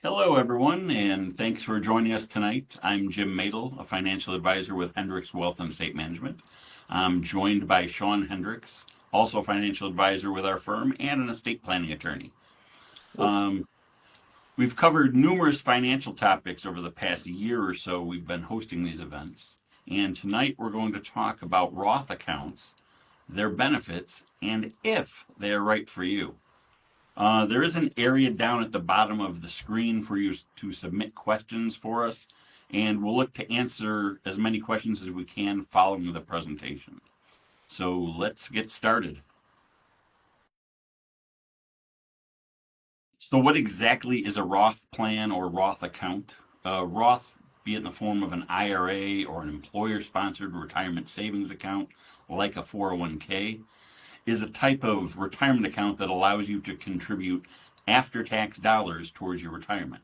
Hello, everyone, and thanks for joining us tonight. I'm Jim Madel, a financial advisor with Hendricks Wealth and Estate Management. I'm joined by Sean Hendricks, also a financial advisor with our firm and an estate planning attorney. Um, we've covered numerous financial topics over the past year or so we've been hosting these events. And tonight we're going to talk about Roth accounts, their benefits, and if they are right for you. There is an area down at the bottom of the screen for you to submit questions for us, and we'll look to answer as many questions as we can following the presentation. So let's get started. So what exactly is a Roth plan or Roth account? Roth, be it in the form of an IRA or an employer-sponsored retirement savings account like a 401k, is a type of retirement account that allows you to contribute after-tax dollars towards your retirement.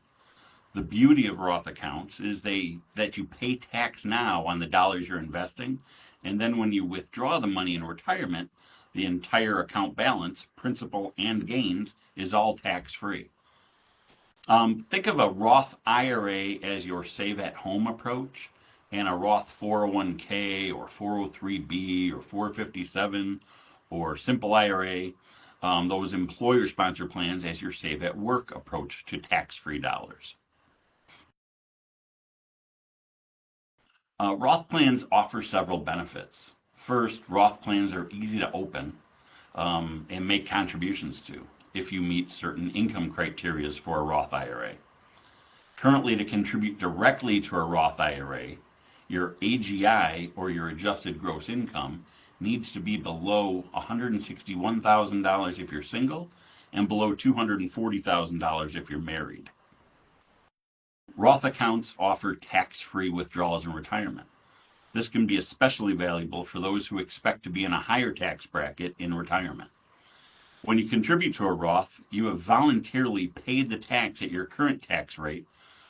The beauty of Roth accounts is that you pay tax now on the dollars you're investing, and then when you withdraw the money in retirement, the entire account balance, principal and gains, is all tax-free. Think of a Roth IRA as your save-at-home approach, and a Roth 401k or 403b or 457 or simple IRA, those employer-sponsored plans as your save-at-work approach to tax-free dollars. Roth plans offer several benefits. First, Roth plans are easy to open and make contributions to if you meet certain income criteria for a Roth IRA. Currently, to contribute directly to a Roth IRA, your AGI or your adjusted gross income needs to be below $161,000 if you're single and below $240,000 if you're married. Roth accounts offer tax-free withdrawals in retirement. This can be especially valuable for those who expect to be in a higher tax bracket in retirement. When you contribute to a Roth, you have voluntarily paid the tax at your current tax rate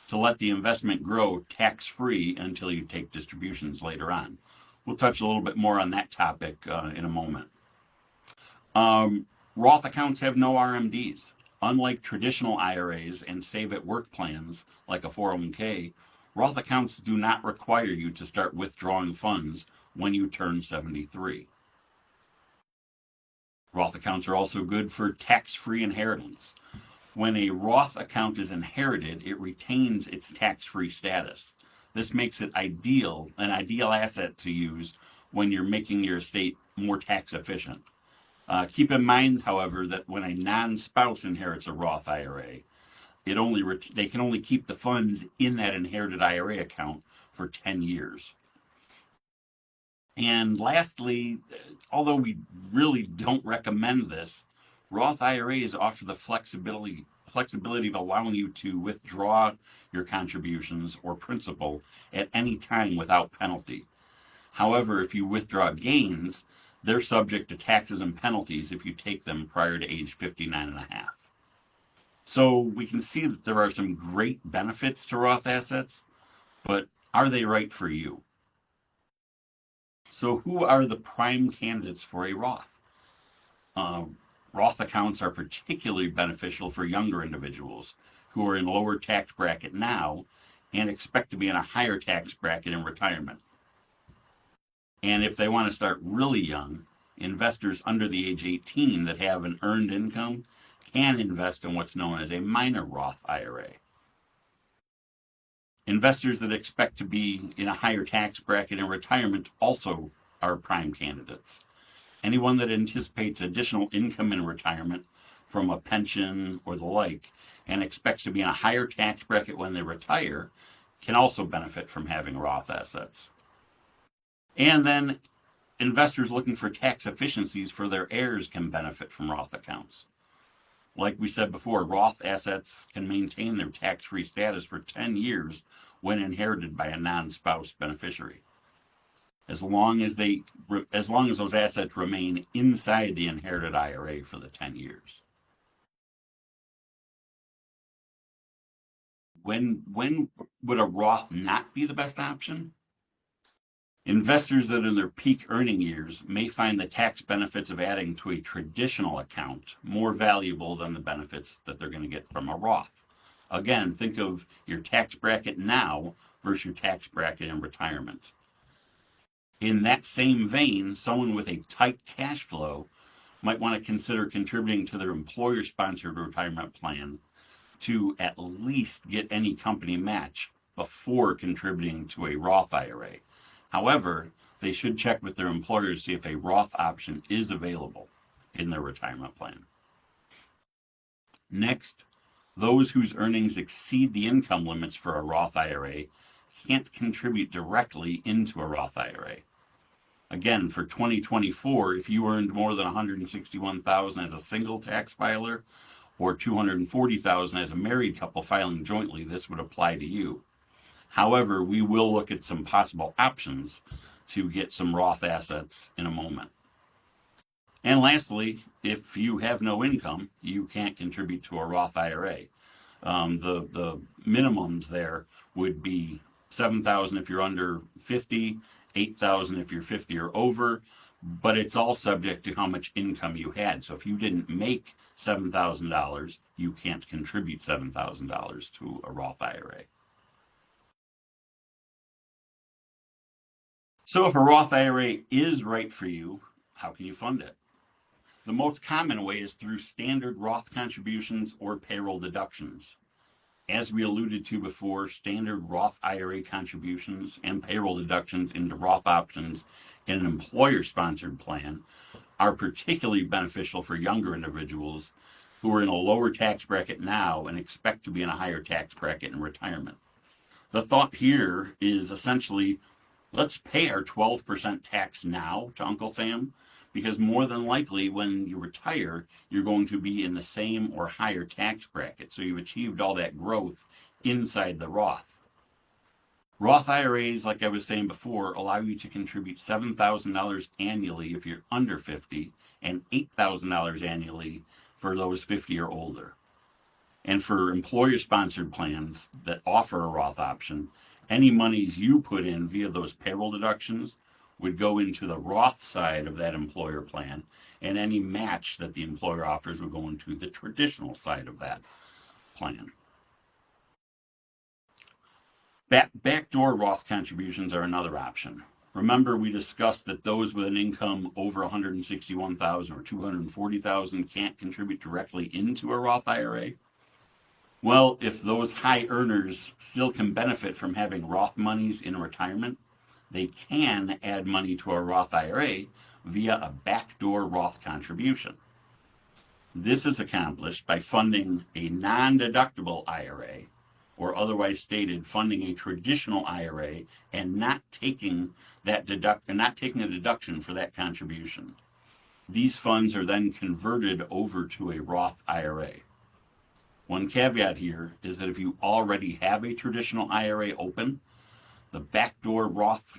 to let the investment grow tax-free until you take distributions later on. We'll touch a little bit more on that topic in a moment. Roth accounts have no RMDs. Unlike traditional IRAs and save-at-work plans like a 401k, Roth accounts do not require you to start withdrawing funds when you turn 73. Roth accounts are also good for tax-free inheritance. When a Roth account is inherited, it retains its tax-free status. This makes it an ideal asset to use when you're making your estate more tax efficient. Keep in mind, however, that when a non-spouse inherits a Roth IRA, they can only keep the funds in that inherited IRA account for 10 years. And lastly, although we really don't recommend this, Roth IRAs offer the flexibility of allowing you to withdraw your contributions or principal at any time without penalty. However, if you withdraw gains, they're subject to taxes and penalties if you take them prior to age 59 and a half. So we can see that there are some great benefits to Roth assets, but are they right for you? So who are the prime candidates for a Roth? Roth accounts are particularly beneficial for younger individuals who are in lower tax bracket now and expect to be in a higher tax bracket in retirement. And if they want to start really young, investors under the age 18 that have an earned income can invest in what's known as a minor Roth IRA. Investors that expect to be in a higher tax bracket in retirement also are prime candidates. Anyone that anticipates additional income in retirement from a pension or the like and expects to be in a higher tax bracket when they retire can also benefit from having Roth assets. And then investors looking for tax efficiencies for their heirs can benefit from Roth accounts. Like we said before, Roth assets can maintain their tax-free status for 10 years when inherited by a non-spouse beneficiary, as long as those assets remain inside the inherited IRA for the 10 years. When would a Roth not be the best option? Investors that are in their peak earning years may find the tax benefits of adding to a traditional account more valuable than the benefits that they're going to get from a Roth. Again, think of your tax bracket now versus your tax bracket in retirement. In that same vein, someone with a tight cash flow might want to consider contributing to their employer sponsored retirement plan to at least get any company match before contributing to a Roth IRA. However, they should check with their employer to see if a Roth option is available in their retirement plan. Next, those whose earnings exceed the income limits for a Roth IRA can't contribute directly into a Roth IRA. Again, for 2024, if you earned more than $161,000 as a single tax filer or $240,000 as a married couple filing jointly, this would apply to you. However, we will look at some possible options to get some Roth assets in a moment. And lastly, if you have no income, you can't contribute to a Roth IRA. The minimums there would be 7,000 if you're under 50, 8,000 if you're 50 or over, but it's all subject to how much income you had. So if you didn't make $7,000, you can't contribute $7,000 to a Roth IRA. So if a Roth IRA is right for you, how can you fund it? The most common way is through standard Roth contributions or payroll deductions. As we alluded to before, standard Roth IRA contributions and payroll deductions into Roth options in an employer-sponsored plan are particularly beneficial for younger individuals who are in a lower tax bracket now and expect to be in a higher tax bracket in retirement. The thought here is essentially, let's pay our 12% tax now to Uncle Sam, because more than likely when you retire, you're going to be in the same or higher tax bracket. So you've achieved all that growth inside the Roth. Roth IRAs, like I was saying before, allow you to contribute $7,000 annually if you're under 50 and $8,000 annually for those 50 or older. And for employer-sponsored plans that offer a Roth option, any monies you put in via those payroll deductions would go into the Roth side of that employer plan, and any match that the employer offers would go into the traditional side of that plan. Backdoor Roth contributions are another option. Remember, we discussed that those with an income over $161,000 or $240,000 can't contribute directly into a Roth IRA. Well, if those high earners still can benefit from having Roth monies in retirement, they can add money to a Roth IRA via a backdoor Roth contribution. This is accomplished by funding a non-deductible IRA, or otherwise stated, funding a traditional IRA and not taking a deduction for that contribution. These funds are then converted over to a Roth IRA. One caveat here is that if you already have a traditional IRA open, the backdoor Roth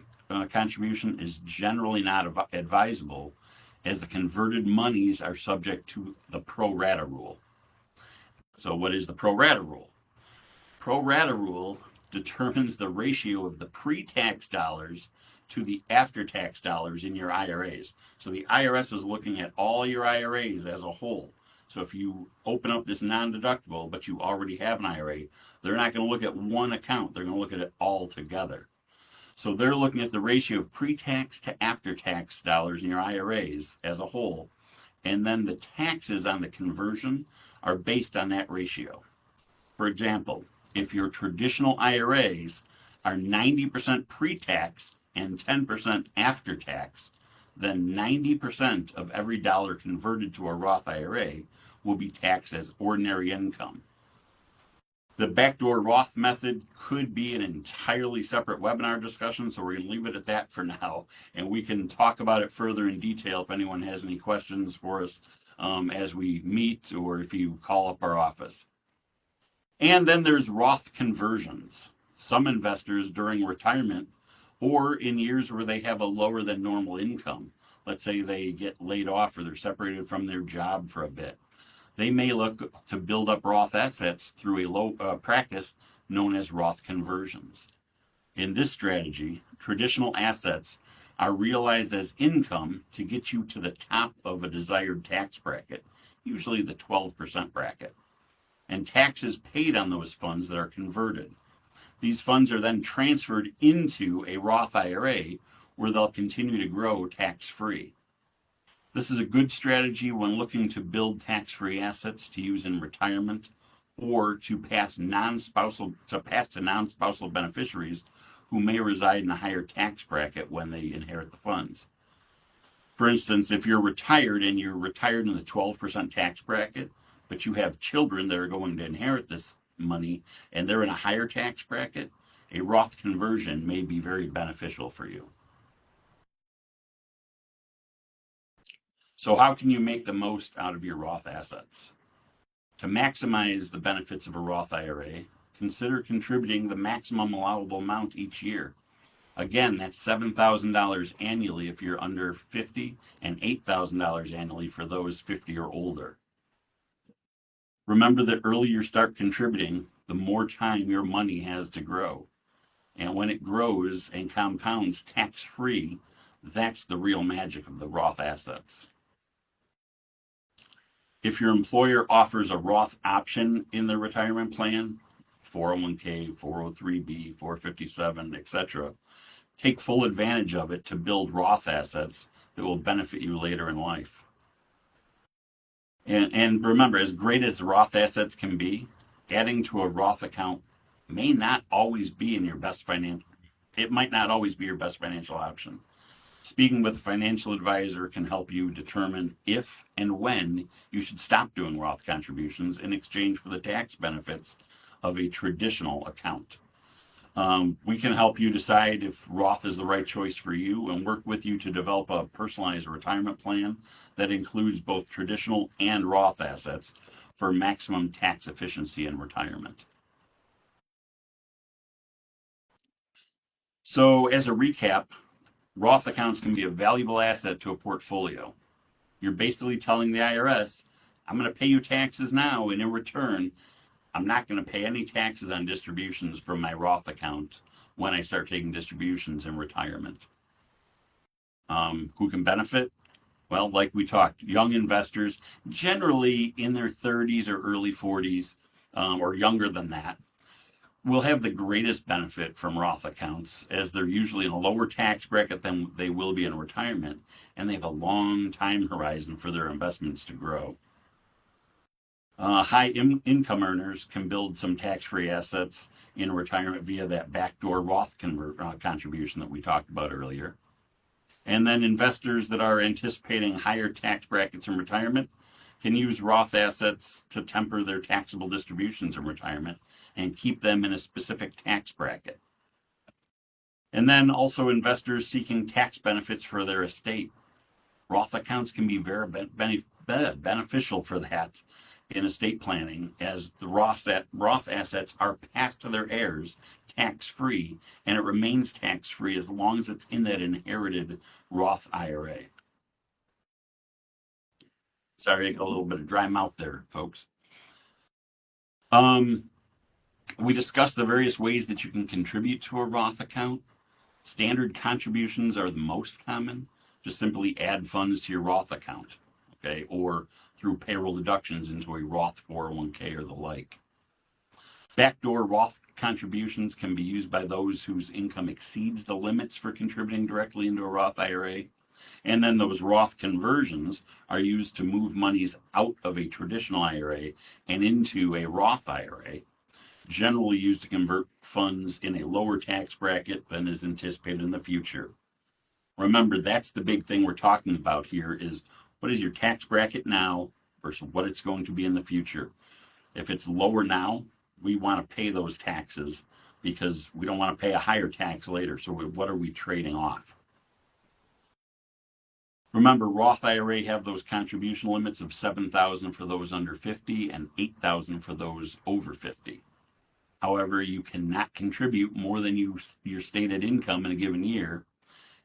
contribution is generally not advisable, as the converted monies are subject to the pro rata rule. So what is the pro rata rule? Pro rata rule determines the ratio of the pre-tax dollars to the after-tax dollars in your IRAs. So the IRS is looking at all your IRAs as a whole. So if you open up this non-deductible, but you already have an IRA, they're not going to look at one account. They're going to look at it all together. So they're looking at the ratio of pre-tax to after-tax dollars in your IRAs as a whole, and then the taxes on the conversion are based on that ratio. For example, if your traditional IRAs are 90% pre-tax and 10% after-tax, then 90% of every dollar converted to a Roth IRA will be taxed as ordinary income. The backdoor Roth method could be an entirely separate webinar discussion, so we're going to leave it at that for now, and we can talk about it further in detail if anyone has any questions for us as we meet or if you call up our office. And then there's Roth conversions. Some investors during retirement or in years where they have a lower than normal income, let's say they get laid off or they're separated from their job for a bit, they may look to build up Roth assets through a low practice known as Roth conversions. In this strategy, traditional assets are realized as income to get you to the top of a desired tax bracket, usually the 12% bracket. and taxes paid on those funds that are converted. These funds are then transferred into a Roth IRA where they'll continue to grow tax-free. This is a good strategy when looking to build tax-free assets to use in retirement or to pass to non-spousal beneficiaries who may reside in a higher tax bracket when they inherit the funds. For instance, if you're retired and you're retired in the 12% tax bracket, but you have children that are going to inherit this money and they're in a higher tax bracket, a Roth conversion may be very beneficial for you. So how can you make the most out of your Roth assets? To maximize the benefits of a Roth IRA, consider contributing the maximum allowable amount each year. Again, that's $7,000 annually if you're under 50 and $8,000 annually for those 50 or older. Remember that earlier you start contributing, the more time your money has to grow. And when it grows and compounds tax-free, that's the real magic of the Roth assets. If your employer offers a Roth option in their retirement plan, 401k, 403b, 457, etc., take full advantage of it to build Roth assets that will benefit you later in life. And remember, as great as the Roth assets can be, adding to a Roth account may not always be in your best financial, it might not always be your best financial option. Speaking with a financial advisor can help you determine if and when you should stop doing Roth contributions in exchange for the tax benefits of a traditional account. We can help you decide if Roth is the right choice for you and work with you to develop a personalized retirement plan that includes both traditional and Roth assets for maximum tax efficiency in retirement. So, as a recap, Roth accounts can be a valuable asset to a portfolio. You're basically telling the IRS, I'm going to pay you taxes now, and in return, I'm not going to pay any taxes on distributions from my Roth account when I start taking distributions in retirement. Who can benefit? Well, like we talked, young investors, generally in their 30s or early 40s, or younger than that, will have the greatest benefit from Roth accounts, as they're usually in a lower tax bracket than they will be in retirement, and they have a long time horizon for their investments to grow. High income earners can build some tax-free assets in retirement via that backdoor Roth contribution that we talked about earlier. And then investors that are anticipating higher tax brackets in retirement can use Roth assets to temper their taxable distributions in retirement and keep them in a specific tax bracket. And then also investors seeking tax benefits for their estate. Roth accounts can be very beneficial for that in estate planning, as the Roth assets are passed to their heirs tax-free, and it remains tax-free as long as it's in that inherited Roth IRA. Sorry, I got a little bit of dry mouth there, folks. We discussed the various ways that you can contribute to a Roth account. Standard contributions are the most common. Just simply add funds to your Roth account, okay, or through payroll deductions into a Roth 401k or the like. Backdoor Roth contributions can be used by those whose income exceeds the limits for contributing directly into a Roth IRA. And then those Roth conversions are used to move monies out of a traditional IRA and into a Roth IRA, generally used to convert funds in a lower tax bracket than is anticipated in the future. Remember, that's the big thing we're talking about here is what is your tax bracket now versus what it's going to be in the future. If it's lower now, we want to pay those taxes because we don't want to pay a higher tax later. So what are we trading off? Remember, Roth IRA have those contribution limits of $7,000 for those under 50 and $8,000 for those over 50. However, you cannot contribute more than your stated income in a given year.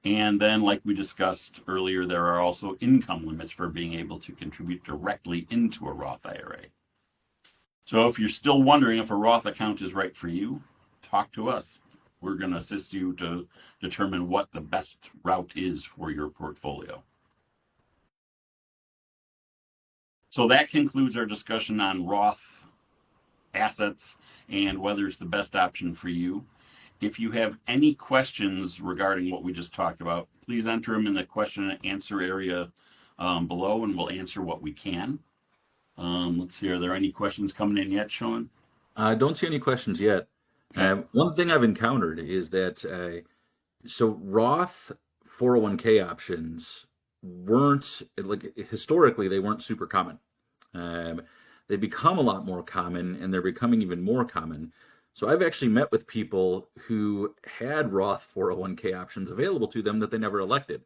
And then, like we discussed earlier, there are also income limits for being able to contribute directly into a Roth IRA. So if you're still wondering if a Roth account is right for you, talk to us. We're going to assist you to determine what the best route is for your portfolio. So that concludes our discussion on Roth assets and whether it's the best option for you. If you have any questions regarding what we just talked about, please enter them in the question and answer area below, and we'll answer what we can. Let's see, are there any questions coming in yet, Sean? I don't see any questions yet. Okay. One thing I've encountered is that so Roth 401k options weren't like historically they weren't super common. Um, they become a lot more common and they're becoming even more common. So I've actually met with people who had Roth 401k options available to them that they never elected.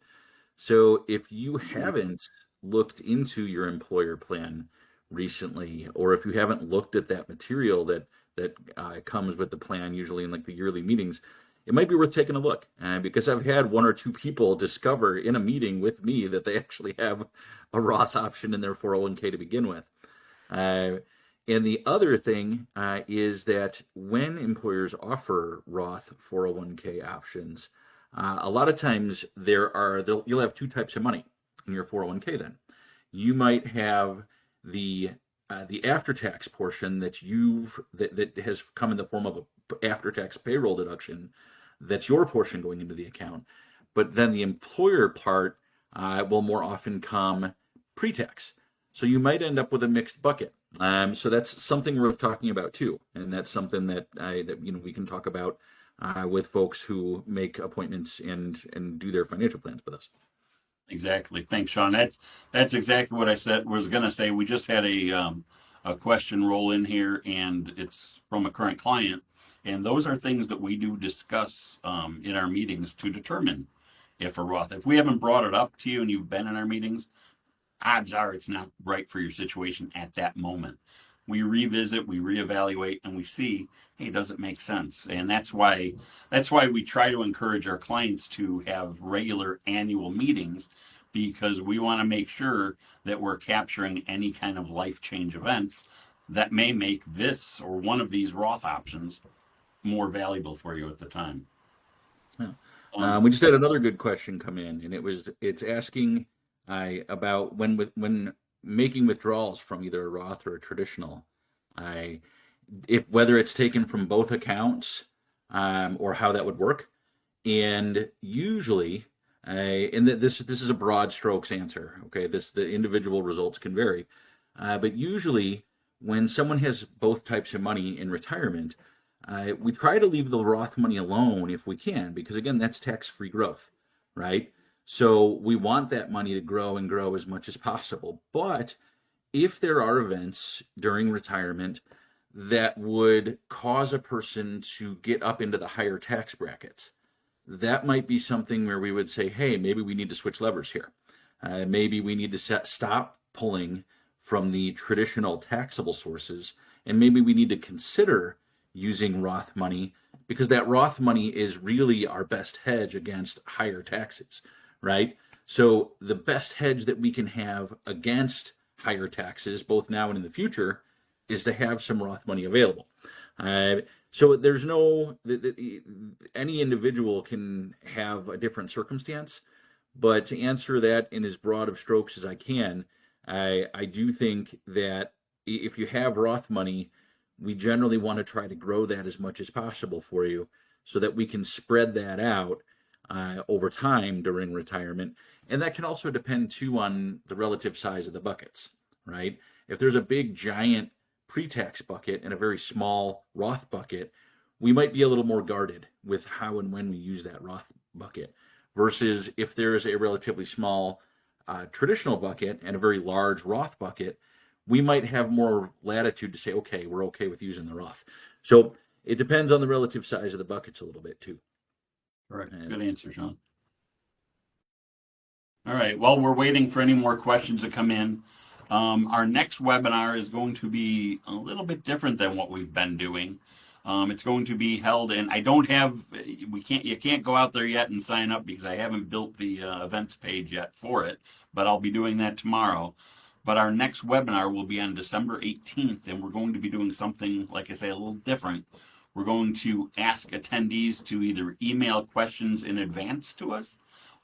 So if you haven't looked into your employer plan recently, or if you haven't looked at that material that comes with the plan, usually in like the yearly meetings, it might be worth taking a look. Because I've had one or two people discover in a meeting with me that they actually have a Roth option in their 401k to begin with. Uh, and the other thing is that when employers offer Roth 401k options, a lot of times you'll have two types of money in your 401k then. You might have the the after-tax portion that has come in the form of a after-tax payroll deduction. That's your portion going into the account. But then the employer part will more often come pre-tax. So you might end up with a mixed bucket. So that's something worth talking about too, and that's something that we can talk about with folks who make appointments and do their financial plans with us. Exactly. Thanks, Sean. That's exactly what I said. Was going to say. We just had a question roll in here, and it's from a current client. And those are things that we do discuss in our meetings to determine if a Roth. If we haven't brought it up to you and you've been in our meetings, odds are it's not right for your situation at that moment. We revisit, we reevaluate, and we see, hey, does it make sense? And that's why we try to encourage our clients to have regular annual meetings, because we want to make sure that we're capturing any kind of life change events that may make this or one of these Roth options more valuable for you at the time. Yeah. Um, We just had another good question come in, and it's asking about when making withdrawals from either a Roth or a traditional, I if whether it's taken from both accounts or how that would work. And usually, this is a broad strokes answer. Okay, the individual results can vary, but usually when someone has both types of money in retirement, we try to leave the Roth money alone if we can, because again, that's tax-free growth, right? So we want that money to grow and grow as much as possible. But if there are events during retirement that would cause a person to get up into the higher tax brackets, that might be something where we would say, hey, maybe we need to switch levers here. Maybe we need to stop pulling from the traditional taxable sources, and maybe we need to consider using Roth money because that Roth money is really our best hedge against higher taxes, right? So the best hedge that we can have against higher taxes, both now and in the future, is to have some Roth money available. Uh, so there's no any individual can have a different circumstance, but to answer that in as broad of strokes as I can, I do think that if you have Roth money, we generally want to try to grow that as much as possible for you so that we can spread that out over time during retirement. And that can also depend too on the relative size of the buckets, right? If there's a big giant pre-tax bucket and a very small Roth bucket, we might be a little more guarded with how and when we use that Roth bucket versus if there's a relatively small traditional bucket and a very large Roth bucket, we might have more latitude to say, okay, we're okay with using the Roth. So it depends on the relative size of the buckets a little bit too. Correct. And Good answer, Sean. All right. Well, we're waiting for any more questions to come in. Our next webinar is going to be a little bit different than what we've been doing. It's going to be held, and I don't have, you can't go out there yet and sign up because I haven't built the events page yet for it, but I'll be doing that tomorrow. But our next webinar will be on December 18th, and we're going to be doing something, like I say, a little different. We're going to ask attendees to either email questions in advance to us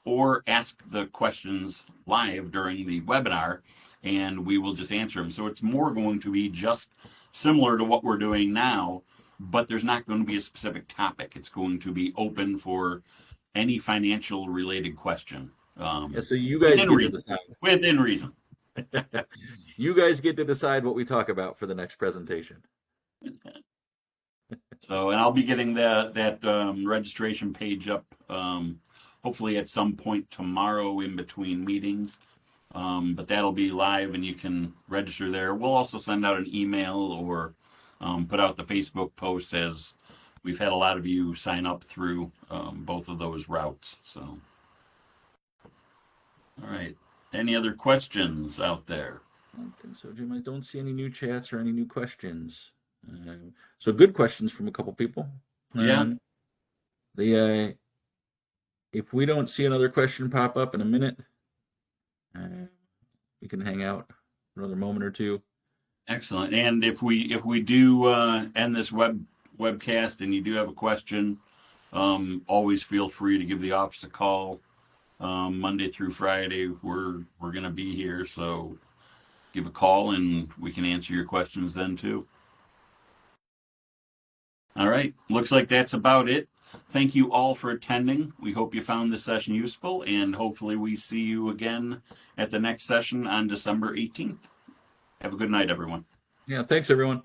or ask the questions live during the webinar, and we will just answer them. So it's more going to be just similar to what we're doing now, but there's not going to be a specific topic. It's going to be open for any financial related question, Yeah, so you guys within get to reason. decide. Within reason. You guys get to decide what we talk about for the next presentation. So, and I'll be getting that registration page up, hopefully at some point tomorrow in between meetings. But that'll be live and you can register there. We'll also send out an email or put out the Facebook post, as we've had a lot of you sign up through both of those routes. So, all right. Any other questions out there? I don't think so, Jim. I don't see any new chats or any new questions. So good questions from a couple people. Yeah, Um, the if we don't see another question pop up in a minute, uh, we can hang out for another moment or two. excellent. And if we do end this webcast and you do have a question, always feel free to give the office a call. Monday through Friday, we're gonna be here, so give a call and we can answer your questions then too. All right, looks like that's about it. Thank you all for attending. We hope you found this session useful, and hopefully we see you again at the next session on December 18th. Have a good night, everyone. Yeah, thanks everyone.